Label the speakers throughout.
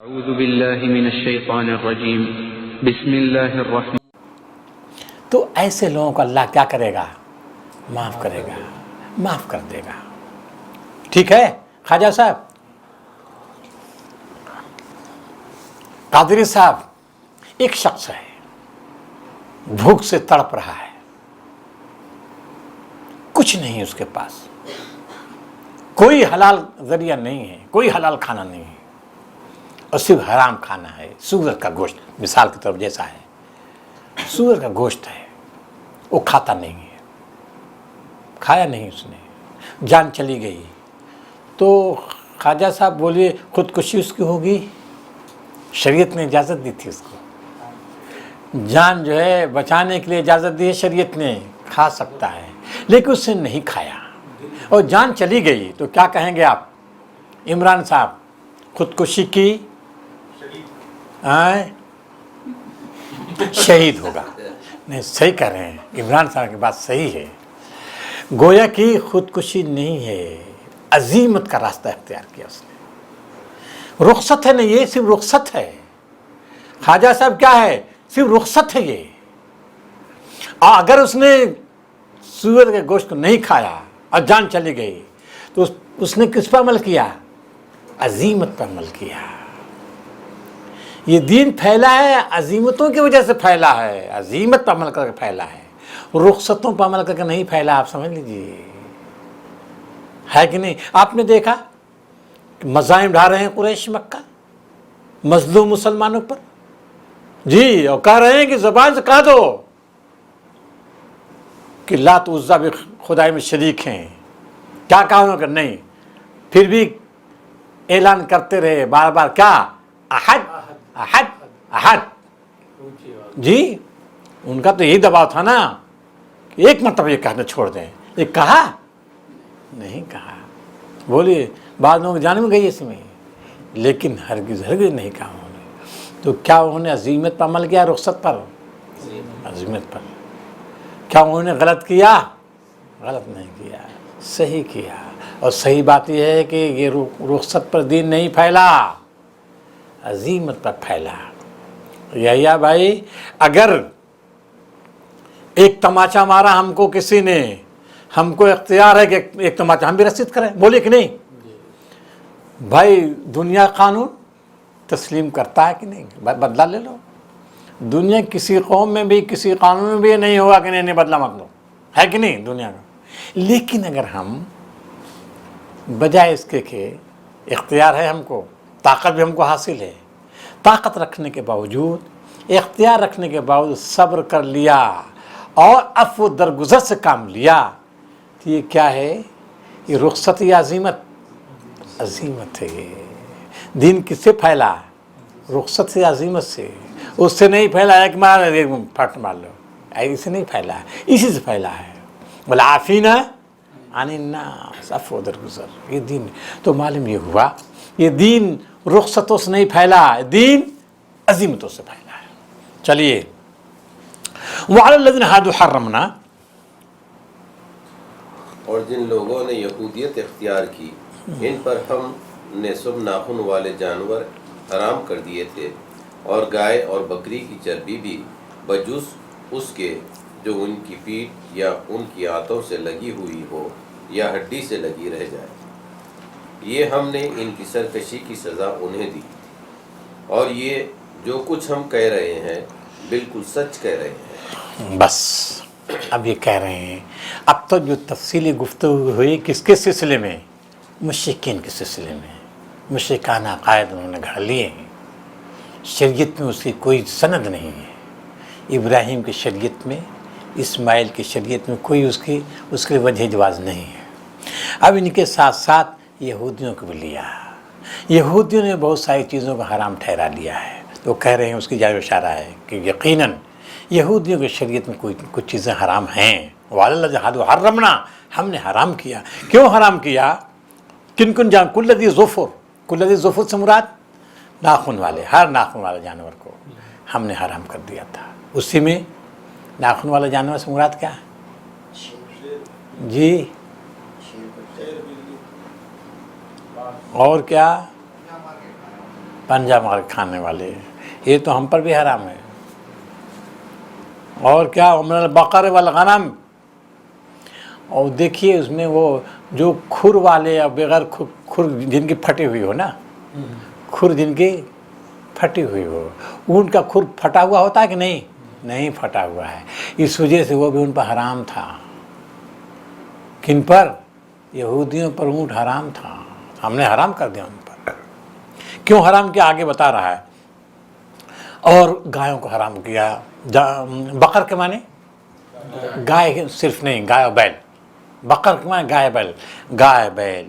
Speaker 1: اعوذ باللہ من الشیطان الرجیم بسم اللہ الرحمن.
Speaker 2: تو ایسے لوگوں کو اللہ کیا کرے گا؟ معاف کرے گا، معاف کر دے گا. ٹھیک ہے خواجہ صاحب، قادری صاحب، ایک شخص ہے بھوک سے تڑپ رہا ہے، کچھ نہیں اس کے پاس، کوئی حلال ذریعہ نہیں ہے، کوئی حلال کھانا نہیں ہے، اور صرف حرام کھانا ہے. سور کا گوشت مثال کی طرف جیسا ہے، سور کا گوشت ہے، وہ کھاتا نہیں ہے، کھایا نہیں اس نے، جان چلی گئی. تو خواجہ صاحب بولیے خودکشی اس کی ہوگی؟ شریعت نے اجازت دی تھی اس کو، جان جو ہے بچانے کے لیے اجازت دی ہے شریعت نے، کھا سکتا ہے، لیکن اس نے نہیں کھایا اور جان چلی گئی. تو کیا کہیں گے آپ عمران صاحب؟ خودکشی کی شہید ہوگا. نہیں، صحیح کہہ رہے ہیں عمران صاحب کی بات صحیح ہے. گویا کہ خودکشی نہیں ہے، عزیمت کا راستہ اختیار کیا اس نے. رخصت ہے، نہیں یہ صرف رخصت ہے. خواجہ صاحب کیا ہے؟ صرف رخصت ہے یہ. اور اگر اس نے سور کے گوشت کو نہیں کھایا اور جان چلی گئی تو اس نے کس پر عمل کیا؟ عزیمت پر عمل کیا. یہ دین پھیلا ہے عزیمتوں کی وجہ سے پھیلا ہے، عزیمت پر عمل کر کے پھیلا ہے، رخصتوں پر عمل کر کے نہیں پھیلا. آپ سمجھ لیجیے، ہے کہ نہیں؟ آپ نے دیکھا مظالم ڈھا رہے ہیں قریش مکہ مظلوم مسلمانوں پر، جی، اور کہہ رہے ہیں کہ زبان سے کہہ دو کہ لات عزا بھی خدائی میں شریک ہیں. کیا کہا انہوں نے؟ نہیں، پھر بھی اعلان کرتے رہے بار بار، کیا؟ احد احد احد. جی، ان کا تو یہی دباؤ تھا نا کہ ایک مرتبہ یہ کہنا چھوڑ دیں. یہ کہا نہیں کہا، بولیے بعض لوگوں کی جان میں گئی اس میں، لیکن ہرگز ہرگز نہیں کہا انہوں نے. تو کیا انہوں نے عزیمت پر عمل کیا؟ رخصت پر، عزیمت پر. کیا انہوں نے غلط کیا؟ غلط نہیں کیا، صحیح کیا. اور صحیح بات یہ ہے کہ یہ رخصت پر دین نہیں پھیلا، عزیمت پر پھیلا. یا بھائی، اگر ایک تماچا مارا ہم کو کسی نے، ہم کو اختیار ہے کہ ایک تماچا ہم بھی رسید کریں، بولے کہ نہیں؟ بھائی دنیا قانون تسلیم کرتا ہے کہ نہیں؟ بدلہ لے لو. دنیا کسی قوم میں بھی کسی قانون میں بھی نہیں ہوگا کہ نہیں بدلہ مت لو، ہے کہ نہیں دنیا میں. لیکن اگر ہم بجائے اس کے کہ اختیار ہے ہم کو، طاقت بھی ہم کو حاصل ہے، طاقت رکھنے کے باوجود، اختیار رکھنے کے باوجود صبر کر لیا اور عفو درگزر سے کام لیا، تو یہ کیا ہے؟ یہ رخصت یا عزیمت؟ عزیمت ہے. یہ دین کس سے پھیلا؟ رخصت سے، عزیمت سے. اس سے نہیں پھیلا ایک مار پھٹ مار لو، ایسے نہیں پھیلا ہے، اسی سے پھیلا ہے. والعافین عن الناس، عفو درگزر. یہ دین تو معلوم یہ ہوا، یہ دین رخصتوں سے نہیں پھیلا، دین عزیمتوں سے پھیلا ہے. چلیے، وعلی الذین ھادوا حرمنا،
Speaker 3: اور جن لوگوں نے یہودیت اختیار کی ان پر ہم نے سب ناخن والے جانور حرام کر دیے تھے، اور گائے اور بکری کی چربی بھی بجز اس کے جو ان کی پیٹھ یا ان کی آنتوں سے لگی ہوئی ہو یا ہڈی سے لگی رہ جائے. یہ ہم نے ان کی سرکشی کی سزا انہیں دی، اور یہ جو کچھ ہم کہہ رہے ہیں بالکل سچ کہہ رہے ہیں.
Speaker 2: بس اب یہ کہہ رہے ہیں. اب تو جو تفصیلی گفتگو ہوئی کس کے سلسلے میں؟ مشرکین کے سلسلے میں. مشرکانہ عقائد انہوں نے گھڑ لیے ہیں، شریعت میں اس کی کوئی سند نہیں ہے. ابراہیم کی شریعت میں، اسماعیل کی شریعت میں کوئی اس کے وجہ جواز نہیں ہے. اب ان کے ساتھ ساتھ یہودیوں کو بھی لیا. یہودیوں نے بہت ساری چیزوں کو حرام ٹھہرا لیا ہے. تو کہہ رہے ہیں اس کی جانب اشارہ ہے کہ یقیناً یہودیوں کی شریعت میں کچھ چیزیں حرام ہیں. وعلی الذین ھادوا حرمنا، ہم نے حرام کیا. کیوں حرام کیا؟ کن جان کل ذی ظفر سے مراد ناخن والے، ہر ناخن والے جانور کو ہم نے حرام کر دیا تھا. اسی میں ناخن والے جانور سے مراد کیا ہے؟ جی، اور کیا؟ پنجہ مار کھانے والے، یہ تو ہم پر بھی حرام ہے۔ اور کیا من البقر والغنم، اور دیکھیے اس میں وہ جو کھر والے یا بغیر کھر جن کی پھٹی ہوئی ہو نا، کھر جن کی پھٹی ہوئی ہو، ان کا کھر پھٹا ہوا ہوتا ہے کہ نہیں؟ نہیں پھٹا ہوا ہے، اس وجہ سے وہ بھی ان پر حرام تھا۔ کن پر؟ یہودیوں پر اونٹ حرام تھا، ہم نے حرام کر دیا ان پر۔ کیوں حرام کیا آگے بتا رہا ہے۔ اور گایوں کو حرام کیا، بقر کے معنی گائے صرف نہیں، گائے و بیل، بقر کے معنی گائے بیل، گائے بیل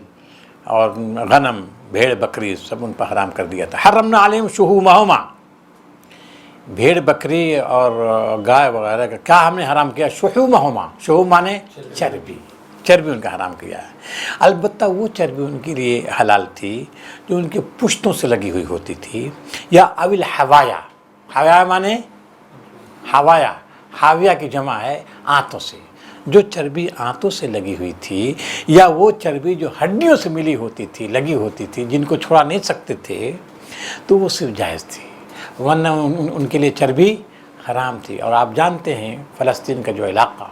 Speaker 2: اور غنم بھیڑ بکری سب ان پر حرام کر دیا تھا۔ حرمنا علیہم شحومہما، بھیڑ بکری اور گائے وغیرہ کا کیا ہم نے حرام کیا؟ شحومہما، شحوم معنی چربی، چربی ان کا حرام کیا ہے۔ البتہ وہ چربی ان کے لیے حلال تھی جو ان کے پشتوں سے لگی ہوئی ہوتی تھی، یا اول حوایا، حوایا معنی حوایا، حاویہ کی جمع ہے آنتوں سے، جو چربی آنتوں سے لگی ہوئی تھی، یا وہ چربی جو ہڈیوں سے ملی ہوتی تھی، لگی ہوتی تھی، جن کو چھوڑا نہیں سکتے تھے، تو وہ صرف جائز تھی، ورنہ ان کے لیے چربی حرام تھی۔ اور آپ جانتے ہیں فلسطین کا جو علاقہ،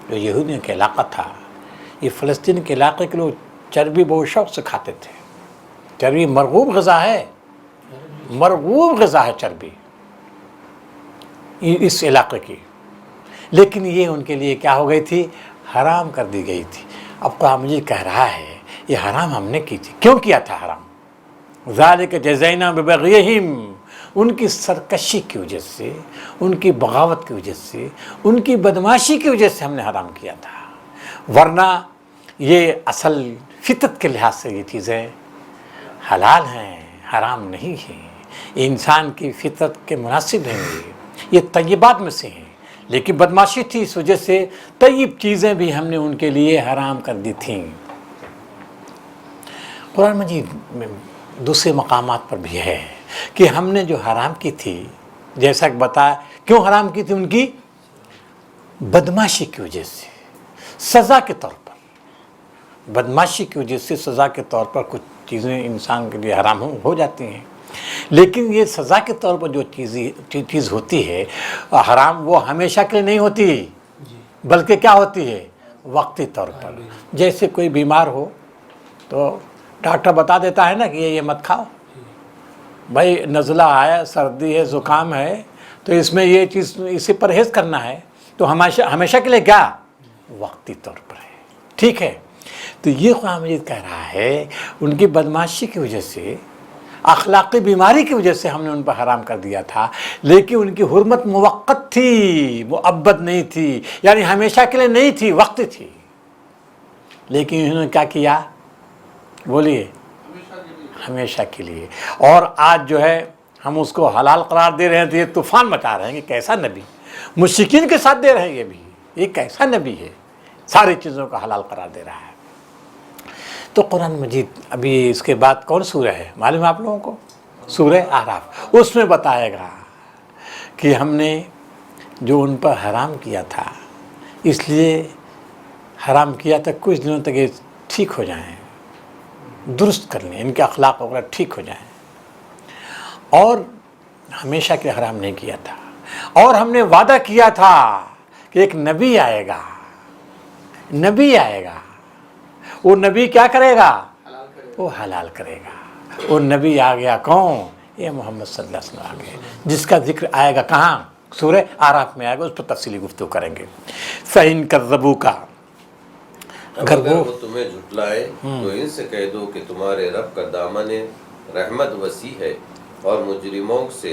Speaker 2: جو یہودیوں کا علاقہ تھا، یہ فلسطین کے علاقے کے لوگ چربی بہت شوق سے کھاتے تھے۔ چربی مرغوب غذا ہے، مرغوب غذا ہے چربی اس علاقے کی، لیکن یہ ان کے لیے کیا ہو گئی تھی؟ حرام کر دی گئی تھی۔ اب قرآن مجید کہہ رہا ہے یہ حرام ہم نے کی تھی۔ کیوں کیا تھا حرام؟ ذالک جزینا ببغیہم، ان کی سرکشی کی وجہ سے، ان کی بغاوت کی وجہ سے، ان کی بدماشی کی وجہ سے ہم نے حرام کیا تھا، ورنہ یہ اصل فطرت کے لحاظ سے یہ چیزیں حلال ہیں، حرام نہیں ہیں، یہ انسان کی فطرت کے مناسب ہیں، یہ طیبات میں سے ہیں، لیکن بدماشی تھی، اس وجہ سے طیب چیزیں بھی ہم نے ان کے لیے حرام کر دی تھیں۔ قرآن مجید میں دوسرے مقامات پر بھی ہے کہ ہم نے جو حرام کی تھی، جیسا کہ بتایا کیوں حرام کی تھی، ان کی بدماشی کی وجہ سے، سزا کے طور پر، بدماشی کی وجہ سے سزا کے طور پر کچھ چیزیں انسان کے لیے حرام ہو جاتی ہیں، لیکن یہ سزا کے طور پر جو چیز ہوتی ہے حرام، وہ ہمیشہ کے لیے نہیں ہوتی، بلکہ کیا ہوتی ہے؟ وقتی طور پر۔ جیسے کوئی بیمار ہو تو ڈاکٹر بتا دیتا ہے نا کہ یہ مت کھاؤ، بھائی نزلہ ہے، سردی ہے، زکام ہے، تو اس میں یہ چیز اسے پرہیز کرنا ہے، تو ہمیشہ کے لیے کیا؟ وقتی طور پر ہے، ٹھیک ہے۔ تو یہ قرآن مجید کہہ رہا ہے ان کی بدماشی کی وجہ سے، اخلاقی بیماری کی وجہ سے ہم نے ان پر حرام کر دیا تھا، لیکن ان کی حرمت موقت تھی، مؤبد نہیں تھی، یعنی ہمیشہ کے لیے نہیں تھی، وقت تھی، لیکن انہوں نے کیا کیا؟ بولیے، ہمیشہ کے لیے۔ اور آج جو ہے ہم اس کو حلال قرار دے رہے ہیں تو یہ طوفان مچا رہے ہیں کہ کیسا نبی، مشرکین کے ساتھ دے رہے ہیں، یہ بھی یہ کیسا نبی ہے، ساری چیزوں کا حلال قرار دے رہا ہے۔ تو قرآن مجید ابھی اس کے بعد کون سورہ ہے معلوم ہے آپ لوگوں کو؟ سورہ اعراف، اس میں بتائے گا کہ ہم نے جو ان پر حرام کیا تھا، اس لیے حرام کیا تھا کچھ دنوں تک یہ ٹھیک ہو جائیں، درست کر لیں، ان کے اخلاق وغیرہ ٹھیک ہو جائیں، اور ہمیشہ کے حرام نہیں کیا تھا۔ اور ہم نے وعدہ کیا تھا کہ ایک نبی آئے گا، نبی آئے گا، وہ نبی کیا کرے گا؟ وہ حلال کرے گا۔ وہ نبی آ گیا، کون؟ یہ محمد صلی اللہ علیہ وسلم آ گئے، جس کا ذکر آئے گا کہاں؟ سورہ اعراف میں آئے گا، اس پر تفصیلی گفتگو کریں گے۔ فَإِن كَذَّبُوكَ،
Speaker 3: اگر وہ تمہیں جھٹلائے تو ان سے کہہ دو کہ تمہارے رب کا دامن رحمت وسیع ہے اور مجرموں سے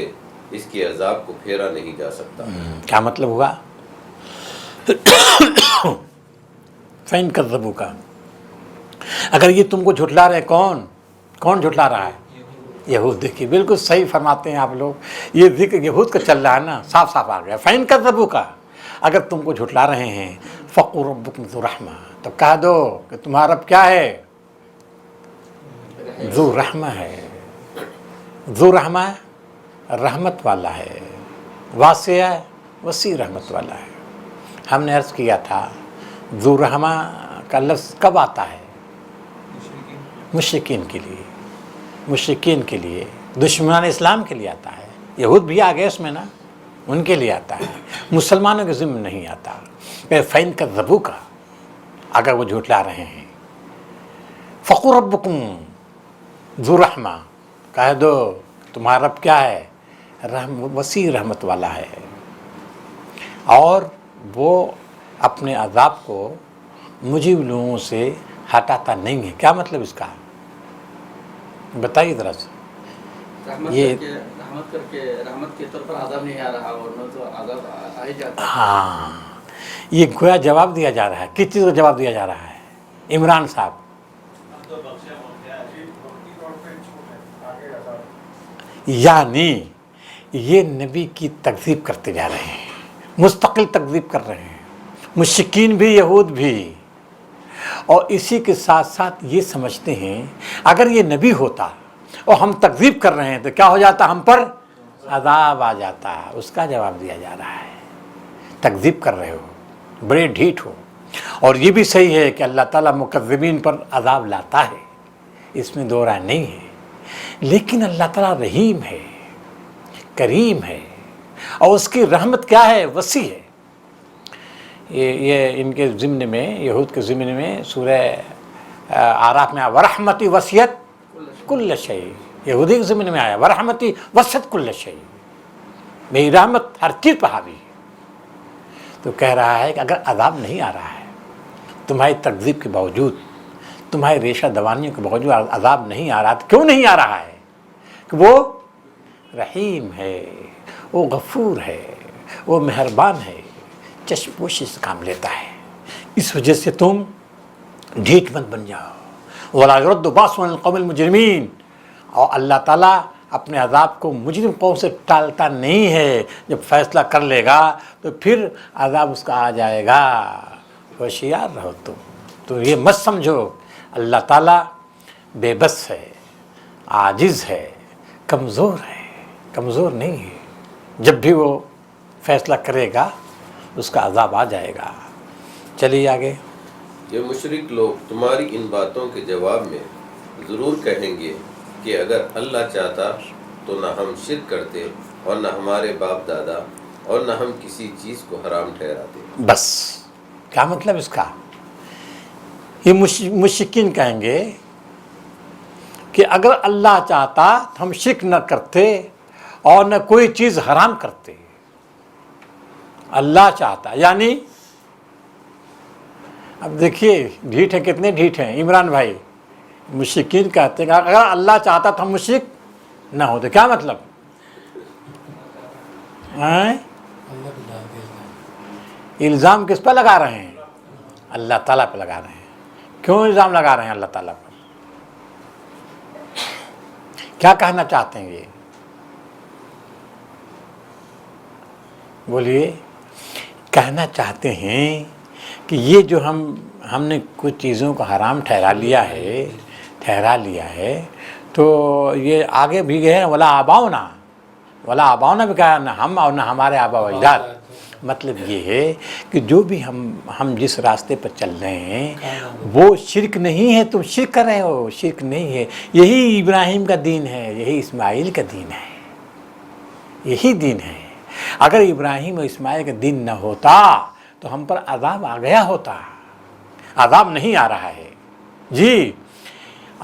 Speaker 3: اس کی عذاب کو پھیرا نہیں جا سکتا۔
Speaker 2: کیا مطلب ہوا؟ فَإِن كَذَّبُوكَ، اگر یہ تم کو جھٹلا رہے، کون جھٹلا رہا ہے؟ یہود۔ دیکھیے بالکل صحیح فرماتے ہیں آپ لوگ، یہ ذکر یہود کا چل رہا ہے نا، صاف صاف آ گیا۔ فَإِن كَذَّبُوكَ، اگر تم کو جھٹلا رہے ہیں، فَقُلْ رَبُّكُمْ ذُو رَحْمَةٍ، تو کہہ دو کہ تمہارا رب کیا ہے؟ ذو رحمہ ہے، ذو رحمہ رحمت والا ہے، واسع ہے، وسیع رحمت والا ہے۔ ہم نے عرض کیا تھا ذو رحمہ کا لفظ کب آتا ہے؟ مشرکین کے لیے، مشرکین کے لیے دشمنان اسلام کے لیے آتا ہے، یہود بھی آگے اس میں نا، ان کے لیے آتا ہے، مسلمانوں کے ذمہ نہیں آتا۔ کہ فَإِن كَذَّبُوكَ، اگر وہ جھٹلا رہے ہیں، فَقُلْ رَبُّكُمْ ذُو رَحْمَةٍ، کہہ دو تمہارا رب کیا ہے، وسیع رحمت والا ہے، اور وہ اپنے عذاب کو مجیب لوگوں سے ہٹاتا نہیں ہے۔ کیا مطلب اس کا، بتائیے ذرا سے۔
Speaker 4: رحمت کر کے رحمت کے طور پر عذاب نہیں آ رہا، ورنہ تو عذاب آ ہی جاتا ہے۔
Speaker 2: ہاں، یہ گویا جواب دیا جا رہا ہے، کس چیز کا جواب دیا جا رہا ہے؟ عمران صاحب، یعنی یہ نبی کی تکذیب کرتے جا رہے ہیں، مستقل تکذیب کر رہے ہیں، مشرکین بھی یہود بھی، اور اسی کے ساتھ ساتھ یہ سمجھتے ہیں اگر یہ نبی ہوتا اور ہم تکذیب کر رہے ہیں تو کیا ہو جاتا، ہم پر عذاب آ جاتا۔ اس کا جواب دیا جا رہا ہے، تکذیب کر رہے ہو، بڑے ڈھیٹ ہو۔ اور یہ بھی صحیح ہے کہ اللہ تعالیٰ مکذبین پر عذاب لاتا ہے، اس میں دو رائے نہیں ہے، لیکن اللہ تعالیٰ رحیم ہے، کریم ہے، اور اس کی رحمت کیا ہے، وسیع ہے۔ یہ ان کے ضمن میں، یہود کے ضمن میں سورہ اعراف میں آیا ورحمتی وسعت کل شیء، یہودی کے ضمن میں آیا ورحمتی وسعت کل شیء، میری رحمت ہر چیز پہ حاوی ہے۔ تو کہہ رہا ہے کہ اگر عذاب نہیں آ رہا ہے، تمہاری تکذیب کے باوجود، تمہاری ریشہ دوانیوں کے باوجود عذاب نہیں آ رہا، تو کیوں نہیں آ رہا ہے؟ کہ وہ رحیم ہے، وہ غفور ہے، وہ مہربان ہے، چشم پوشی سے کام لیتا ہے، اس وجہ سے تم ڈھیٹ مت بن جاؤ۔ وَلَا يُرَدُّ بَأْسُهُ عَنِ الْقَوْمِ الْمُجْرِمِينَ، اور اللہ تعالیٰ اپنے عذاب کو مجرم قوم سے ٹالتا نہیں ہے، جب فیصلہ کر لے گا تو پھر عذاب اس کا آ جائے گا۔ ہوشیار رہو تو یہ مت سمجھو اللہ تعالیٰ بے بس ہے، عاجز ہے، کمزور ہے، کمزور نہیں ہے، جب بھی وہ فیصلہ کرے گا اس کا عذاب آ جائے گا۔ چلیے آگے۔
Speaker 3: یہ مشرک لوگ تمہاری ان باتوں کے جواب میں ضرور کہیں گے کہ اگر اللہ چاہتا تو نہ ہم شرک کرتے اور نہ ہمارے باپ دادا اور نہ ہم کسی چیز کو حرام ٹھہراتے۔
Speaker 2: بس کیا مطلب اس کا؟ یہ مشرکین کہیں گے کہ اگر اللہ چاہتا تو ہم شرک نہ کرتے اور نہ کوئی چیز حرام کرتے۔ اللہ چاہتا یعنی، اب دیکھیے ڈھیٹ ہیں، کتنے ڈھیٹ ہیں عمران بھائی۔ مشرکین کہتے ہیں کہ اگر اللہ چاہتا تو ہم مشرک نہ ہوتے۔ کیا مطلب؟ الزام کس پہ لگا رہے ہیں؟ اللہ تعالیٰ پہ لگا رہے ہیں۔ کیوں الزام لگا رہے ہیں اللہ تعالیٰ پر؟ کیا کہنا چاہتے ہیں یہ؟ بولیے۔ کہنا چاہتے ہیں کہ یہ جو ہم نے کچھ چیزوں کو حرام ٹھہرا لیا ہے تو یہ آگے بھی گئے ہیں ولا آباؤنا بھی کہا، نہ ہم اور نہ ہمارے آبا و اجداد۔ مطلب یہ ہے کہ جو بھی ہم جس راستے پر چل رہے ہیں وہ شرک نہیں ہے، تم شرک کر رہے ہو، شرک نہیں ہے۔ یہی ابراہیم کا دین ہے، یہی اسماعیل کا دین ہے، یہی دین ہے۔ اگر ابراہیم اور اسماعیل کا دین نہ ہوتا تو ہم پر عذاب آ گیا ہوتا۔ عذاب نہیں آ رہا ہے، جی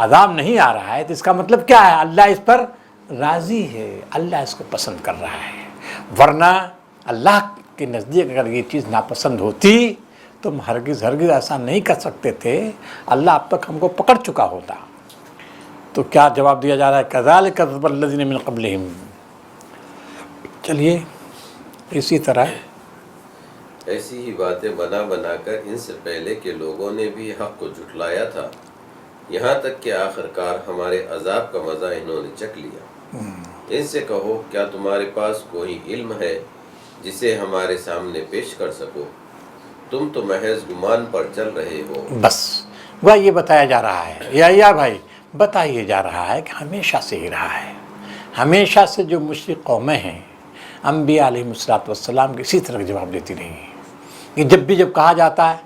Speaker 2: عذاب نہیں آ رہا ہے، تو اس کا مطلب کیا ہے؟ اللہ اس پر راضی ہے، اللہ اس کو پسند کر رہا ہے۔ ورنہ اللہ کے نزدیک اگر یہ چیز ناپسند ہوتی تو ہم ہرگز ایسا نہیں کر سکتے تھے، اللہ اب تک ہم کو پکڑ چکا ہوتا۔ تو کیا جواب دیا جا رہا ہے؟ کذالک کذب الذین من قبلہم۔ چلیے اسی طرح
Speaker 3: ایسی ہی باتیں بنا کر ان سے پہلے کے لوگوں نے بھی حق کو جھٹلایا تھا، یہاں تک کہ آخرکار ہمارے عذاب کا مزہ انہوں نے چکھ لیا۔ ان سے کہو کیا تمہارے پاس کوئی علم ہے جسے ہمارے سامنے پیش کر سکو؟ تم تو محض گمان پر چل رہے ہو۔
Speaker 2: بس وہ یہ بتایا جا رہا ہے، یا بھائی بتائیے جا رہا ہے کہ ہمیشہ سے ہی رہا ہے، ہمیشہ سے جو مشرک قومیں ہیں انبیاء علیہ الصلوۃ والسلام کے اسی طرح جواب دیتی رہی ہیں کہ جب کہا جاتا ہے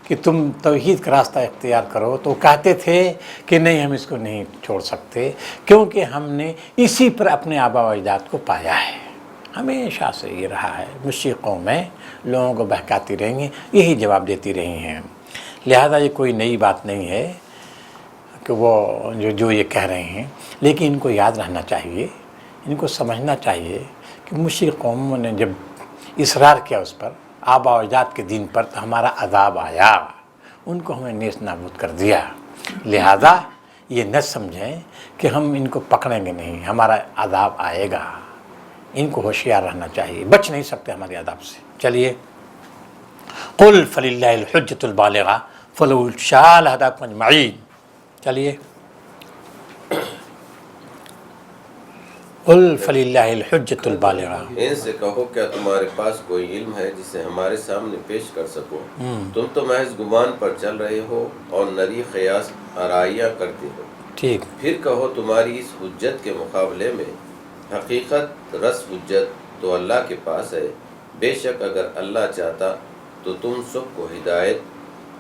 Speaker 2: کہ تم توحید کا راستہ اختیار کرو تو کہتے تھے کہ نہیں ہم اس کو نہیں چھوڑ سکتے، کیونکہ ہم نے اسی پر اپنے آبا و اجداد کو پایا ہے، ہمیشہ سے یہ رہا ہے۔ مشرق قومیں لوگوں کو بہکاتی رہیں گی، یہی جواب دیتی رہی ہیں، لہذا یہ کوئی نئی بات نہیں ہے کہ وہ جو یہ کہہ رہے ہیں، لیکن ان کو یاد رہنا چاہیے، ان کو سمجھنا چاہیے کہ مشرق قوموں نے جب اصرار کیا اس پر، آبا و اجداد کے دین پر، تو ہمارا عذاب آیا، ان کو ہمیں نیست نابود کر دیا، لہذا یہ نہ سمجھیں کہ ہم ان کو پکڑیں گے نہیں، ہمارا عذاب آئے گا، ان کو ہوشیار رہنا چاہیے، بچ نہیں سکتے ہمارے عذاب سے۔ چلیے، قل فللہ الحجۃ البالغہ فلو شاء لہداکم اجمعین، چلیے، قل فللہ الحجۃ البالغہ۔
Speaker 3: ان سے کہو کیا تمہارے پاس کوئی علم ہے جسے ہمارے سامنے پیش کر سکو؟ تم تو محض گمان پر چل رہے ہو اور نری قیاس آرائیاں کرتے ہو۔
Speaker 2: ٹھیک،
Speaker 3: پھر کہو تمہاری اس حجت کے مقابلے میں حقیقت رس حجت تو اللہ کے پاس ہے، بے شک اگر اللہ چاہتا تو تم سب کو ہدایت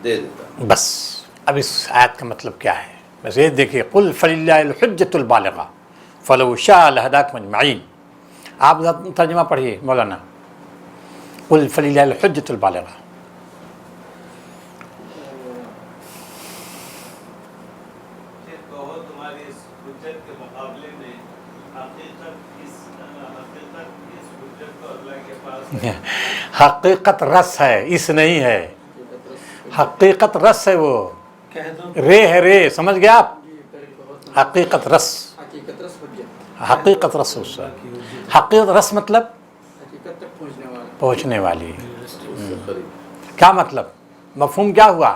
Speaker 3: دے دیتا۔
Speaker 2: بس اب اس آیت کا مطلب کیا ہے؟ بس یہ دیکھیے، قل فللہ الحجۃ البالغہ فلو شاء لہداکم اجمعین۔ آپ ترجمہ پڑھیے مولانا، قل فللہ الحجۃ البالغہ۔
Speaker 5: کہو تمہاری اس حجت کے مقابلے میں حقیقت اس حجت تو اللہ کے پاس ہے۔
Speaker 2: حقیقت رس ہے، اس نہیں ہے، حقیقت رس ہے، وہ
Speaker 5: کہہ دو
Speaker 2: رے ہے، رے، سمجھ گیا آپ؟ حقیقت رس،
Speaker 4: حقیقت رس حجت،
Speaker 2: حقیقت رس، اس سے حقیقت رس مطلب
Speaker 4: حقیقت تک پہنچنے والا۔
Speaker 2: پہنچنے والی۔
Speaker 3: اس سے قریب۔
Speaker 2: کیا مطلب؟ مفہوم کیا ہوا؟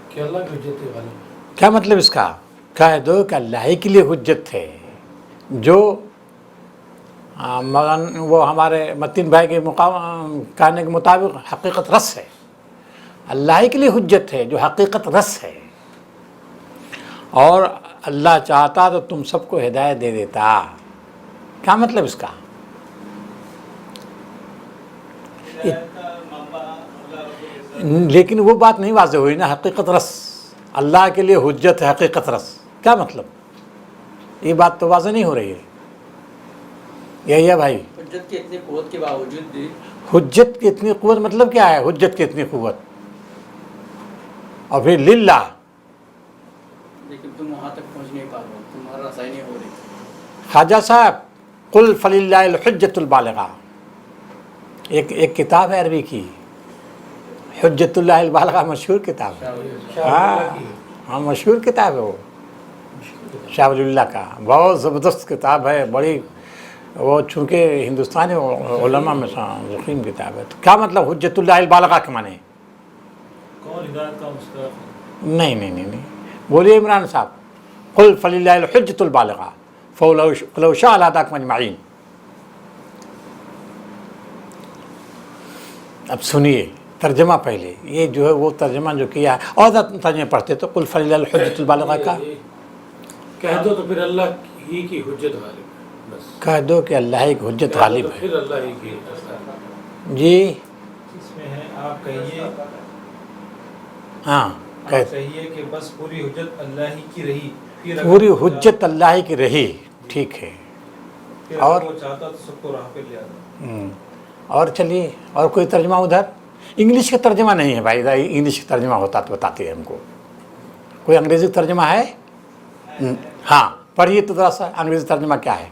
Speaker 5: کہ اللہ کی حجت ہے غالب۔
Speaker 2: کیا مطلب اس کا؟ کہہ دو کہ اللہ ہی کے لیے حجت ہے، جو مولانا وہ ہمارے متین بھائی کے کہنے کے مطابق حقیقت رس ہے، اللہ ہی کے لیے حجت ہے جو حقیقت رس ہے، اور اللہ چاہتا تو تم سب کو ہدایت دے دیتا۔ کیا مطلب اس کا؟ لیکن وہ بات نہیں واضح ہوئی نا، حقیقت رس، اللہ کے لیے حجت ہے حقیقت رس، کیا مطلب؟ یہ بات تو واضح نہیں ہو رہی ہے، یہی ہے بھائی۔
Speaker 4: حجت کی اتنی قوت کے باوجود بھی
Speaker 2: حجت کی اتنی قوت مطلب کیا ہے؟ حجت کی اتنی قوت، اور پھر للہ،
Speaker 4: لیکن تم وہاں تک پہنچ نہیں پا رہے، تمہارا رسائی نہیں ہو رہی۔
Speaker 2: خواجہ صاحب، قل فللہ الحجۃ البالغہ، ایک کتاب ہے عربی کی، حجت اللہ البالغہ، مشہور کتاب ہے، ہاں مشہور کتاب ہے وہ، شاہ ولی اللہ کا، بہت زبردست کتاب ہے، بڑی، وہ چونکہ ہندوستانی علماء میں ضخیم کتاب ہے۔ تو کیا مطلب حجت اللہ البالغہ کے معنی؟
Speaker 5: کون ہدایت کا مستحق؟
Speaker 2: نہیں، بولیے عمران صاحب، قل فللہ الحجۃ البالغہ فلو شاء لہداکم اجمعین۔ اب سنیے ترجمہ پہلے، یہ جو ہے وہ ترجمہ جو کیا ہے، اور ترجمہ پڑھتے تو قل فللہ الحجۃ البالغہ کا
Speaker 5: کہہ دو تو پھر اللہ ہی کی حجت غالب ہے، بس
Speaker 2: کہہ دو کہ اللہ ایک حجت
Speaker 5: کہہ دو
Speaker 2: غالب
Speaker 5: تو
Speaker 2: ہے۔
Speaker 5: پھر اللہ ہی کی حجت غالب ہے۔
Speaker 2: جی
Speaker 5: اس میں ہے، آپ کہیے
Speaker 2: ہاں،
Speaker 5: کہیے کہ بس پوری حجت اللہ ہی کی رہی، پھر اگر
Speaker 2: پوری
Speaker 5: وہ
Speaker 2: حجت اللہ ہی کی رہی، ٹھیک ہے،
Speaker 5: پھر
Speaker 2: اور
Speaker 5: اگر وہ چاہتا تو سب کو راہ پہ لے آتا۔
Speaker 2: اور چلیے، اور کوئی ترجمہ ادھر؟ انگلش کا ترجمہ نہیں ہے بھائی، انگلش کا ترجمہ ہوتا تو بتاتے ہیں ہم کو، کوئی انگریزی ترجمہ ہے؟ ہاں پڑھیے تو ذرا سا انگریزی ترجمہ کیا ہے،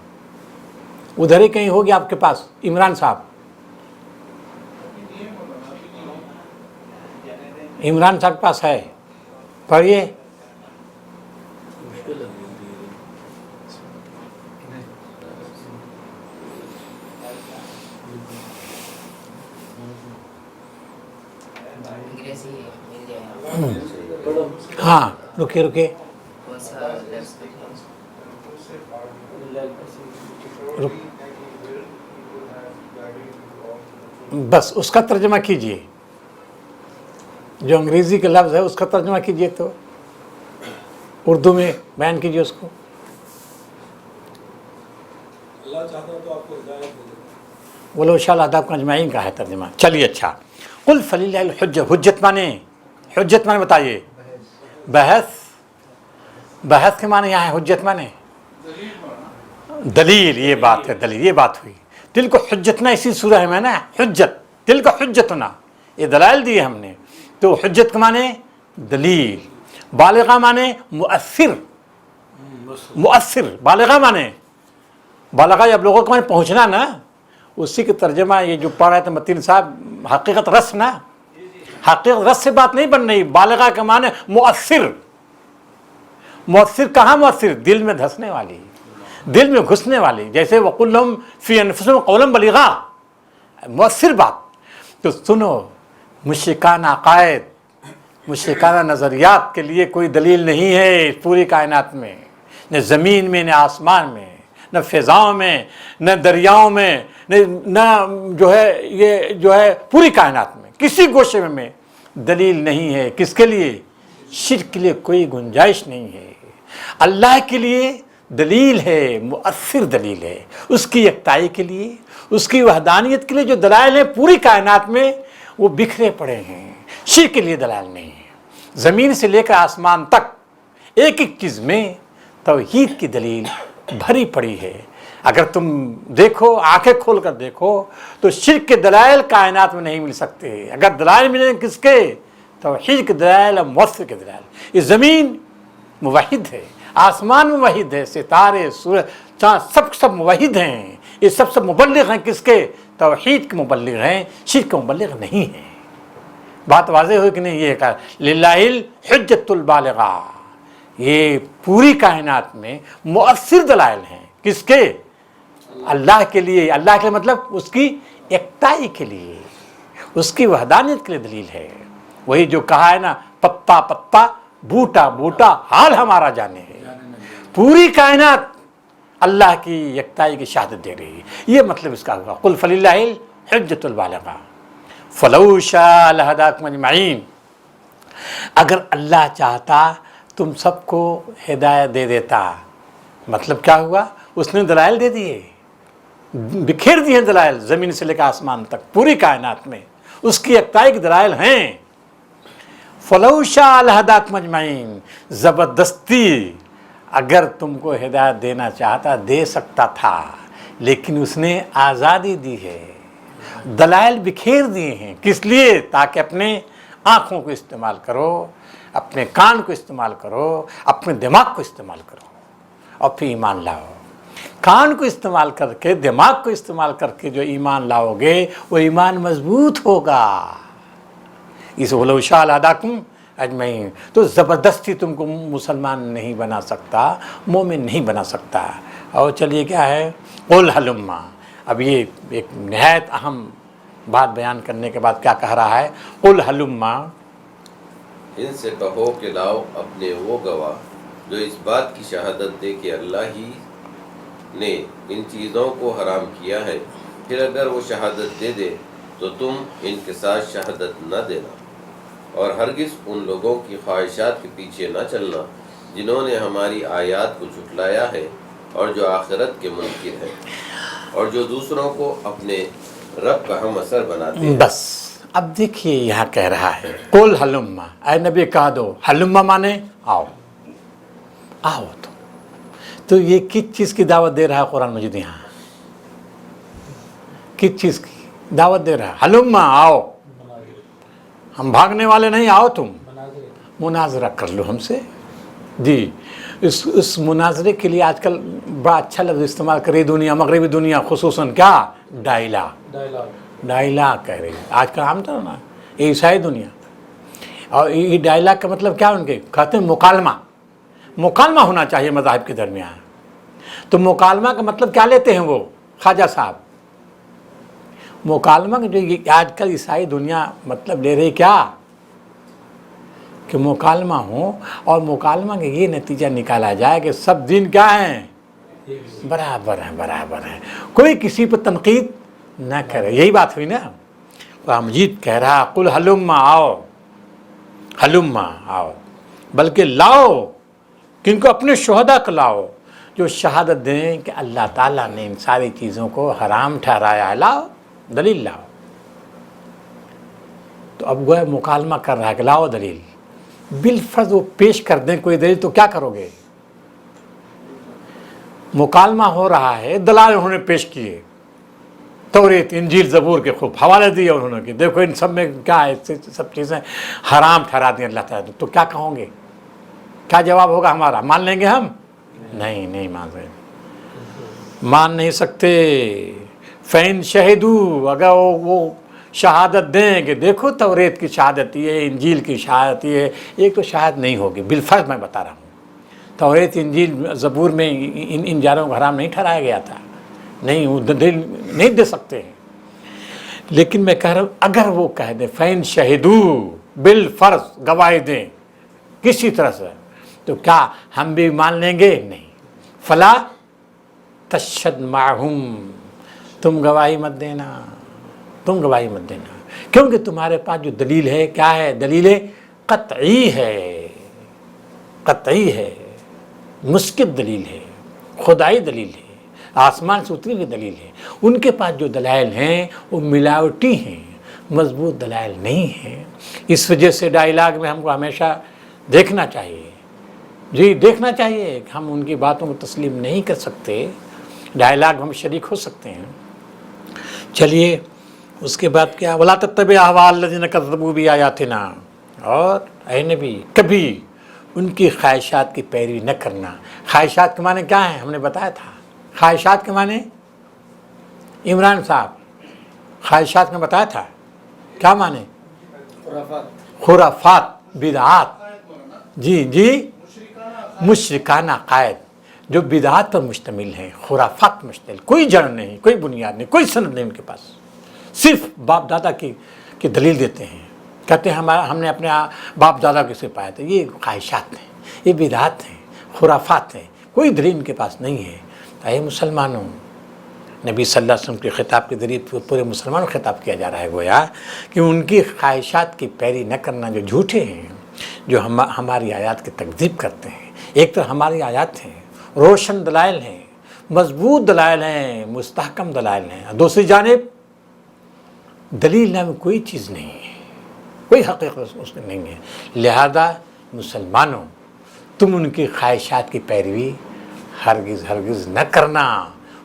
Speaker 2: ادھر ہی کہیں ہوگی آپ کے پاس، عمران صاحب، عمران صاحب کے پاس ہے، پڑھیے۔ ہاں رکے بس اس کا ترجمہ کیجئے، جو انگریزی کا لفظ ہے اس کا ترجمہ کیجئے، تو اردو میں بیان کیجئے اس کو۔
Speaker 5: اللہ چاہتا تو آپ کو ہدایت دے دیتا۔
Speaker 2: ولو شاء لہداکم اجمعین کا ہے ترجمہ. چلیے اچھا. قل فللہ الحجہ، حجت مانے بتائیے. بحث کے معنی یہاں ہے، حجت مانے دلیل. یہ بات ہے، دلیل، یہ بات ہوئی. دل کو حجتنا اسی سورہ میں نا، حجت، دل کو حجتنا، یہ دلائل دیے ہم نے. تو حجت کے معنی دلیل. بالغہ معنی مؤثر. بالغہ معنی بالغہ جب لوگوں کے معنی پہنچنا نا، اسی کے ترجمہ یہ جو پڑھ رہے تھے متین صاحب، حقیقت رس نا، حقیقت رس سے بات نہیں بن رہی. بالغہ کے معنی مؤثر. مؤثر کہاں مؤثر؟ دل میں دھسنے والی، دل میں گھسنے والی. جیسے وَقُلْ لَهُمْ فِي أَنفُسِهِمْ قَوْلًا بَلِيغًا، مؤثر بات. تو سنو، مشرکانہ عقائد، مشرکانہ نظریات کے لیے کوئی دلیل نہیں ہے پوری کائنات میں، نہ زمین میں، نہ آسمان میں، نہ فضاؤں میں، نہ دریاؤں میں، نہ جو ہے یہ جو ہے پوری کائنات میں کسی گوشے میں دلیل نہیں ہے. کس کے لیے؟ شرک کے لیے کوئی گنجائش نہیں ہے. اللہ کے لیے دلیل ہے، مؤثر دلیل ہے. اس کی یکتائی کے لیے، اس کی وحدانیت کے لیے جو دلائل ہیں پوری کائنات میں وہ بکھرے پڑے ہیں. شرک کے لیے دلائل نہیں ہے. زمین سے لے کر آسمان تک ایک ایک چیز میں توحید کی دلیل بھری پڑی ہے. اگر تم دیکھو، آنکھیں کھول کر دیکھو، تو شرک کے دلائل کائنات میں نہیں مل سکتے. اگر دلائل ملیں کس کے؟ توحید کے دلائل اور مؤثر کے دلائل. یہ زمین موحد ہے، آسمان موحد ہے، ستارے، سورج، چاند، سب موحد ہیں. یہ سب مبلغ ہیں کس کے؟ توحید کے مبلغ ہیں، شرک کے مبلغ نہیں ہیں. بات واضح ہوئی کہ نہیں؟ یہ کہا للہ الحجۃ البالغہ. یہ پوری کائنات میں مؤثر دلائل ہیں. کس کے؟ اللہ کے لیے. اللہ کے لیے مطلب اس کی یکتائی کے لیے، اس کی وحدانیت کے لیے دلیل ہے. وہی جو کہا ہے نا، پتا پتا بوٹا بوٹا حال ہمارا جانے ہے. پوری کائنات اللہ کی یکتائی کی شہادت دے رہی ہے. یہ مطلب اس کا ہوا. قل فللہ الحجۃ البالغہ فلو شاء لہداکم اجمعین. اگر اللہ چاہتا تم سب کو ہدایت دے دیتا. مطلب کیا ہوا؟ اس نے دلائل دے دیے، بکھیر دیے دلائل زمین سے لے کر آسمان تک پوری کائنات میں. اس کی یکتائی کے دلائل ہیں. فلو شاء لہداکم اجمعین، زبردستی اگر تم کو ہدایت دینا چاہتا دے سکتا تھا، لیکن اس نے آزادی دی ہے. دلائل بکھیر دیے ہیں. کس لیے؟ تاکہ اپنے آنکھوں کو استعمال کرو، اپنے کان کو استعمال کرو، اپنے دماغ کو استعمال کرو اور پھر ایمان لاؤ. کان کو استعمال کر کے، دماغ کو استعمال کر کے جو ایمان لاؤ گے وہ ایمان مضبوط ہوگا. اس ولو شاء لہداکم اجمعین. تو زبردستی تم کو مسلمان نہیں بنا سکتا، مومن نہیں بنا سکتا. اور چلیے کیا ہے؟ قل ہلما. اب یہ ایک نہایت اہم بات بیان کرنے کے بعد کیا کہہ رہا ہے؟ قل ہلما.
Speaker 3: ان سے کہو کہ لاؤ اپنے وہ گواہ جو اس بات کی شہادت دے کہ اللہ ہی نے ان چیزوں کو حرام کیا ہے. پھر اگر وہ شہادت دے دے تو تم ان کے ساتھ شہادت نہ دینا، اور ہرگز ان لوگوں کی خواہشات کے پیچھے نہ چلنا جنہوں نے ہماری آیات کو جھٹلایا ہے اور جو آخرت کے منکر ہیں، اور جو دوسروں کو اپنے رب کا ہم اثر بناتے ہیں.
Speaker 2: بس اب دیکھیے یہاں کہہ رہا ہے قل ہلما. اے نبی کہہ دو، ہلما مانے آؤ، آؤ. تو یہ کس چیز کی دعوت دے رہا ہے قرآن مجید؟ یہاں کس چیز کی دعوت دے رہا ہے؟ ہلما، آؤ. ہم بھاگنے والے نہیں، آؤ تم مناظرہ کر لو ہم سے. جی، اس مناظرے کے لیے آج کل بڑا اچھا لفظ استعمال کر رہی دنیا، مغربی دنیا خصوصاً. کیا؟ ڈائلاگ کہہ رہی ہے آج کل. عام طور نا یہ عیسائی دنیا. اور یہ ڈائلاگ کا مطلب کیا؟ ان کے کہتے ہیں مکالمہ ہونا چاہیے مذاہب کے درمیان. تو مکالمہ کا مطلب کیا لیتے ہیں وہ خواجہ صاحب؟ مکالمہ جو آج کل عیسائی دنیا مطلب لے رہی کیا؟ کہ مکالمہ ہو، اور مکالمہ کا یہ نتیجہ نکالا جائے کہ سب دین کیا ہیں؟ برابر ہیں. کوئی کسی پر تنقید نہ کرے. یہی بات ہوئی نا. قرآن مجید کہہ رہا قل ہلما، آؤ. ہلما، آؤ. بلکہ لاؤ. کن کو؟ اپنے شہداء کو لاؤ جو شہادت دیں کہ اللہ تعالیٰ نے ان ساری چیزوں کو حرام ٹھہرایا ہے. لاؤ. دلیل لاؤ. تو اب وہ مکالمہ کر رہا ہے کہ لاؤ دلیل. بالفرض وہ پیش کر دیں کوئی دلیل تو کیا کرو گے؟ مکالمہ ہو رہا ہے، دلائل انہوں نے پیش کیے، توریت انجیل زبور کے خوب حوالے دیے انہوں نے کہ دیکھو ان سب میں کیا ہے، سب چیزیں حرام ٹھہرا دیں اللہ تعالیٰ. تو کیا کہوں گے؟ کیا جواب ہوگا ہمارا؟ مان لیں گے ہم؟ نہیں مان رہے، مان نہیں سکتے. فین شہدو، اگر وہ شہادت دیں کہ دیکھو توریت کی شہادت یہ، انجیل کی شہادت یہ، ایک تو شاید نہیں ہوگی. بالفرض میں بتا رہا ہوں توریت انجیل زبور میں ان جانوروں کو حرام نہیں ٹھہرایا گیا تھا، نہیں، وہ دلیل نہیں دے سکتے ہیں. لیکن میں کہہ رہا ہوں اگر وہ کہہ دیں فین شہدو، بالفرض گواہی دیں کسی طرح سے، تو کیا ہم بھی مان لیں گے؟ نہیں. فلا تشہد معہم، تم گواہی مت دینا، تم گواہی مت دینا، کیونکہ تمہارے پاس جو دلیل ہے کیا ہے؟ دلیل قطعی ہے، قطعی ہے، مسکت دلیل ہے، خدائی دلیل ہے، آسمان سے اتری ہوئی دلیل ہے. ان کے پاس جو دلائل ہیں وہ ملاوٹی ہیں، مضبوط دلائل نہیں ہیں. اس وجہ سے ڈائلاگ میں ہم کو ہمیشہ دیکھنا چاہیے، جی دیکھنا چاہیے کہ ہم ان کی باتوں کو تسلیم نہیں کر سکتے. ڈائلاگ ہم شریک ہو سکتے ہیں. چلیے اس کے بعد کیا؟ وَلَا تَتَّبِعْ أَهْوَاءَ الَّذِينَ كَذَّبُوا بِآيَاتِنَا، اور اے نبی کبھی ان کی خواہشات کی پیروی نہ کرنا. خواہشات کے معنی کیا ہیں؟ ہم نے بتایا تھا. خواہشات کے معنی عمران صاحب خواہشات میں بتایا تھا کیا معنی؟ خرافات، بدعات. جی مشرکانہ عقائد جو بدعات پر مشتمل ہیں، خرافات مشتمل، کوئی جڑ نہیں، کوئی بنیاد نہیں، کوئی سند نہیں ان کے پاس. صرف باپ دادا کی دلیل دیتے ہیں، کہتے ہیں ہم نے اپنے باپ دادا کے سے پایا تھا. یہ خواہشات ہیں، یہ بدعات ہیں، خرافات ہیں، کوئی دلیل ان کے پاس نہیں ہے. اے مسلمانوں، نبی صلی اللہ علیہ وسلم کے خطاب کے ذریعے پورے مسلمانوں کو خطاب کیا جا رہا ہے، گویا کہ ان کی خواہشات کی پیروی نہ کرنا جو جھوٹے ہیں، جو ہماری آیات کی تکذیب کرتے ہیں. ایک تو ہماری آیات ہیں، روشن دلائل ہیں، مضبوط دلائل ہیں، مستحکم دلائل ہیں. دوسری جانب دلیل نام کوئی چیز نہیں ہے، کوئی حقیقت اس میں نہیں ہے. لہذا مسلمانوں تم ان کی خواہشات کی پیروی ہرگز نہ کرنا.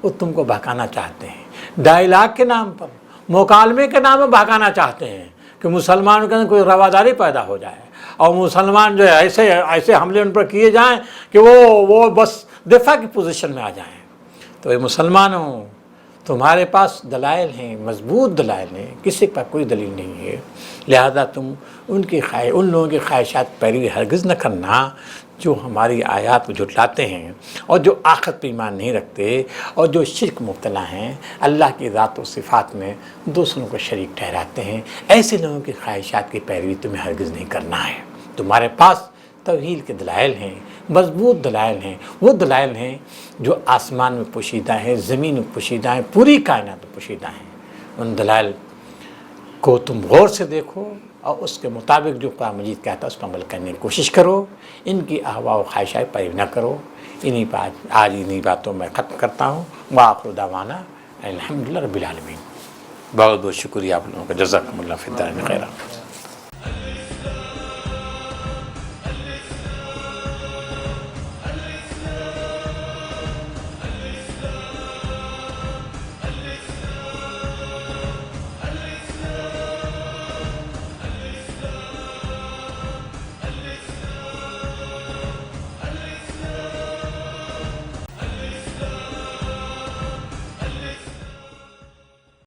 Speaker 2: وہ تم کو بہکانا چاہتے ہیں، ڈائلاگ کے نام پر، مکالمے کے نام پر بہکانا چاہتے ہیں کہ مسلمانوں کے اندر کوئی رواداری پیدا ہو جائے اور مسلمان جو ہے ایسے حملے ان پر کیے جائیں کہ وہ بس دفاع کی پوزیشن میں آ جائیں. تو یہ مسلمانوں تمہارے پاس دلائل ہیں، مضبوط دلائل ہیں، کسی پر کوئی دلیل نہیں ہے. لہذا تم ان لوگوں کی خواہشات پیروی ہرگز نہ کرنا جو ہماری آیات کو جھٹلاتے ہیں اور جو آخرت پہ ایمان نہیں رکھتے اور جو شرک مبتلا ہیں، اللہ کی ذات و صفات میں دوسروں کو شریک ٹھہراتے ہیں. ایسے لوگوں کی خواہشات کی پیروی تمہیں ہرگز نہیں کرنا ہے. تمہارے پاس توحید کے دلائل ہیں، مضبوط دلائل ہیں. وہ دلائل ہیں جو آسمان میں پوشیدہ ہیں، زمین میں پوشیدہ ہیں، پوری کائنات میں پوشیدہ ہیں. ان دلائل کو تم غور سے دیکھو اور اس کے مطابق جو قرآن مجید کہتا ہے اس پر عمل کرنے کی کوشش کرو. ان کی احوا و خواہشات پیروی نہ کرو. آج انہی باتوں میں ختم کرتا ہوں. وآخر دعوانا الحمدللہ رب العالمین. بہت بہت شکریہ آپ لوگوں کا. جزاکم اللہ فی الدارین خیرا.